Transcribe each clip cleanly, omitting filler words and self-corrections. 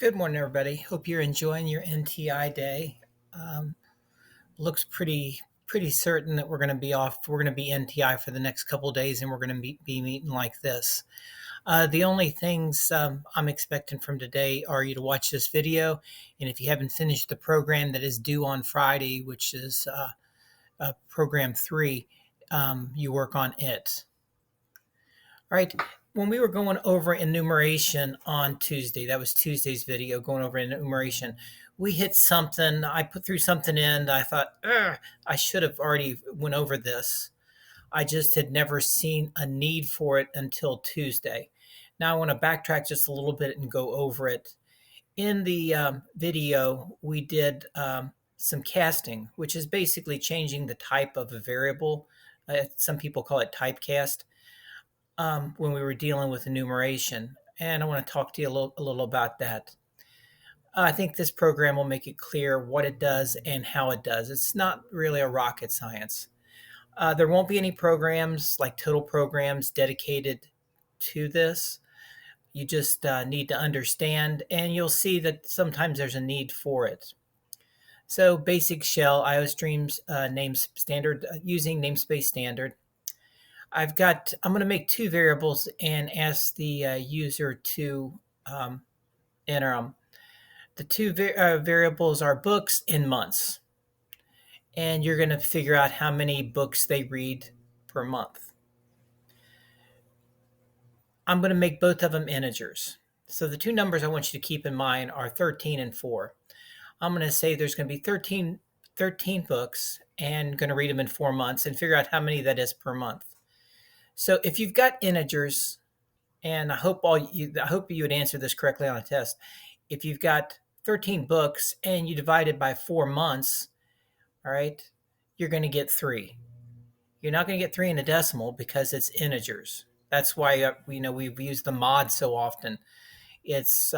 Good morning, everybody. Hope you're enjoying your NTI day. Um, Looks pretty certain that we're going to be off. We're going to be NTI for the next couple of days, and we're going to be meeting like this. The only things I'm expecting from today are you to watch this video, and if you haven't finished the program that is due on Friday, which is program 3, you work on it. All right. When we were going over enumeration on Tuesday, that was Tuesday's video, going over enumeration, we hit something. I put through something in. I thought, I should have already went over this. I just had never seen a need for it until Tuesday. Now I want to backtrack just a little bit and go over it. In the video, we did some casting, which is basically changing the type of a variable. Some people call it typecast when we were dealing with enumeration. And I want to talk to you a little about that. I think this program will make it clear what it does and how it does. It's not really a rocket science. There won't be any programs like total programs dedicated to this. You just need to understand, and you'll see that sometimes there's a need for it. So, basic shell IOStreams name standard using namespace standard. I'm going to make two variables and ask the user to enter them. The two variables are books and months. And you're going to figure out how many books they read per month. I'm going to make both of them integers. So the two numbers I want you to keep in mind are 13 and 4. I'm going to say there's going to be 13 books and going to read them in 4 months and figure out how many that is per month. So if you've got integers, and I hope you would answer this correctly on a test. If you've got 13 books and you divide it by 4 months, all right, you're going to get 3. You're not going to get 3 in a decimal because it's integers. That's why we've used the mod so often. It's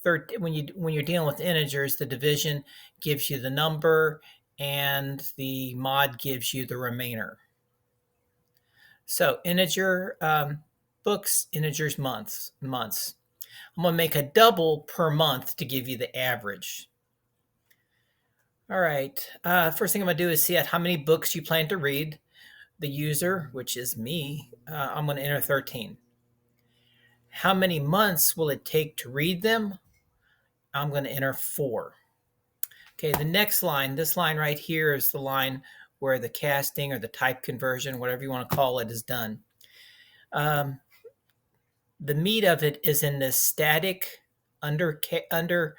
when you're dealing with integers, the division gives you the number and the mod gives you the remainder. So integer books, integers, months. I'm going to make a double per month to give you the average. All right. First thing I'm going to do is see how many books you plan to read. The user, which is me, I'm going to enter 13. How many months will it take to read them? I'm going to enter 4. Okay, the next line, this line right here is the line where the casting or the type conversion, whatever you want to call it, is done. The meat of it is in this static underline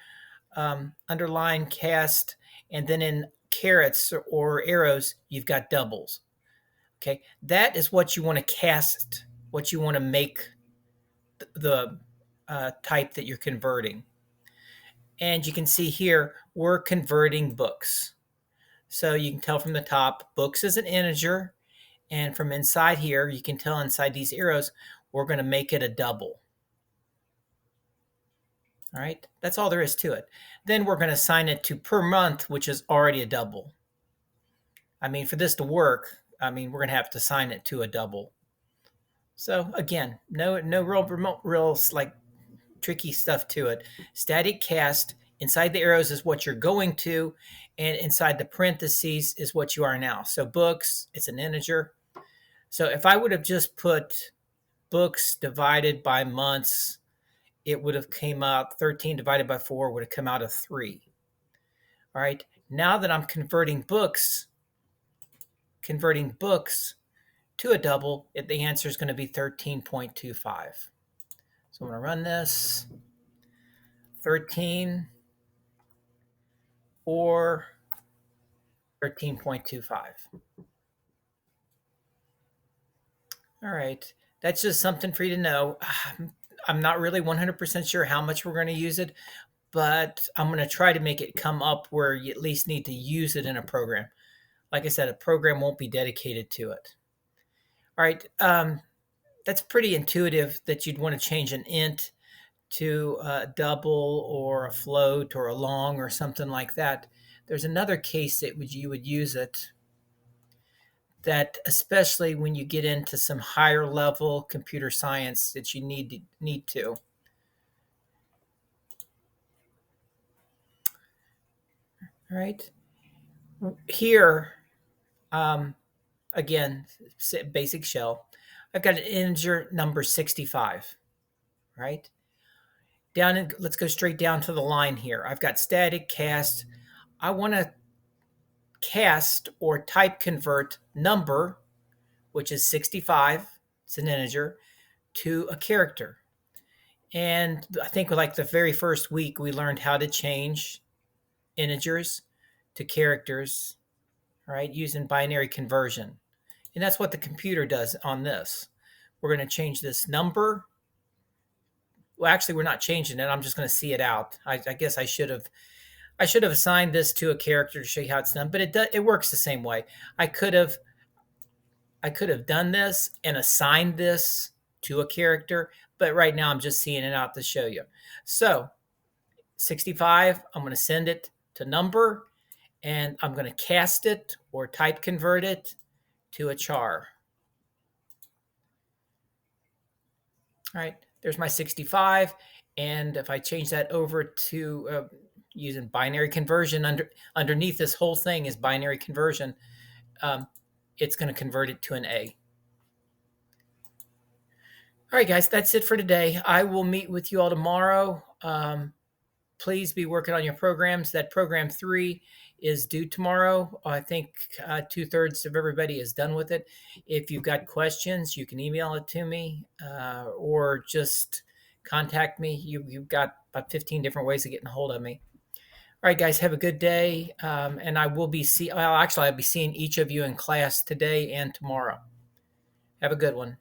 cast, and then in carets or arrows, you've got doubles. Okay, that is what you want to cast, what you want to make the type that you're converting. And you can see here, we're converting books. So you can tell from the top, books is an integer. And from inside here, you can tell inside these arrows, we're going to make it a double. All right, that's all there is to it. Then we're going to assign it to per month, which is already a double. I mean, for this to work, we're going to have to assign it to a double. So again, no real like tricky stuff to it. Static cast, inside the arrows is what you're going to, and inside the parentheses is what you are now. So books, it's an integer. So if I would have just put books divided by months, it would have came out 13 divided by 4 would have come out of 3. All right. Now that I'm converting books to a double, the answer is going to be 13.25. So I'm going to run this. 13 or 13.25. All right. That's just something for you to know. I'm not really 100% sure how much we're going to use it, but I'm going to try to make it come up where you at least need to use it in a program. Like I said, a program won't be dedicated to it. All right. That's pretty intuitive that you'd want to change an int to a double or a float or a long or something like that. There's another case that you would use it, that especially when you get into some higher level computer science that you need to. All right. Here, um, again, basic shell. I've got an integer number 65, right? Let's go straight down to the line here. I've got static cast. I want to cast or type convert number, which is 65, it's an integer, to a character. And I think like the very first week, we learned how to change integers to characters, right, using binary conversion. And that's what the computer does on this. We're going to change this number. Well, actually, we're not changing it. I'm just going to see it out. I guess I should have assigned this to a character to show you how it's done, but it works the same way. I could have done this and assigned this to a character, but right now I'm just seeing it out to show you. So 65, I'm going to send it to number, and I'm going to cast it or type convert it to a char. All right, there's my 65. And if I change that over to using binary conversion, underneath this whole thing is binary conversion. It's going to convert it to an A. All right, guys, that's it for today. I will meet with you all tomorrow. Please be working on your programs. That program 3 is due tomorrow. I think 2/3 of everybody is done with it. If you've got questions, you can email it to me or just contact me. You've got about 15 different ways of getting a hold of me. All right, guys, have a good day. And I will be I'll be seeing each of you in class today and tomorrow. Have a good one.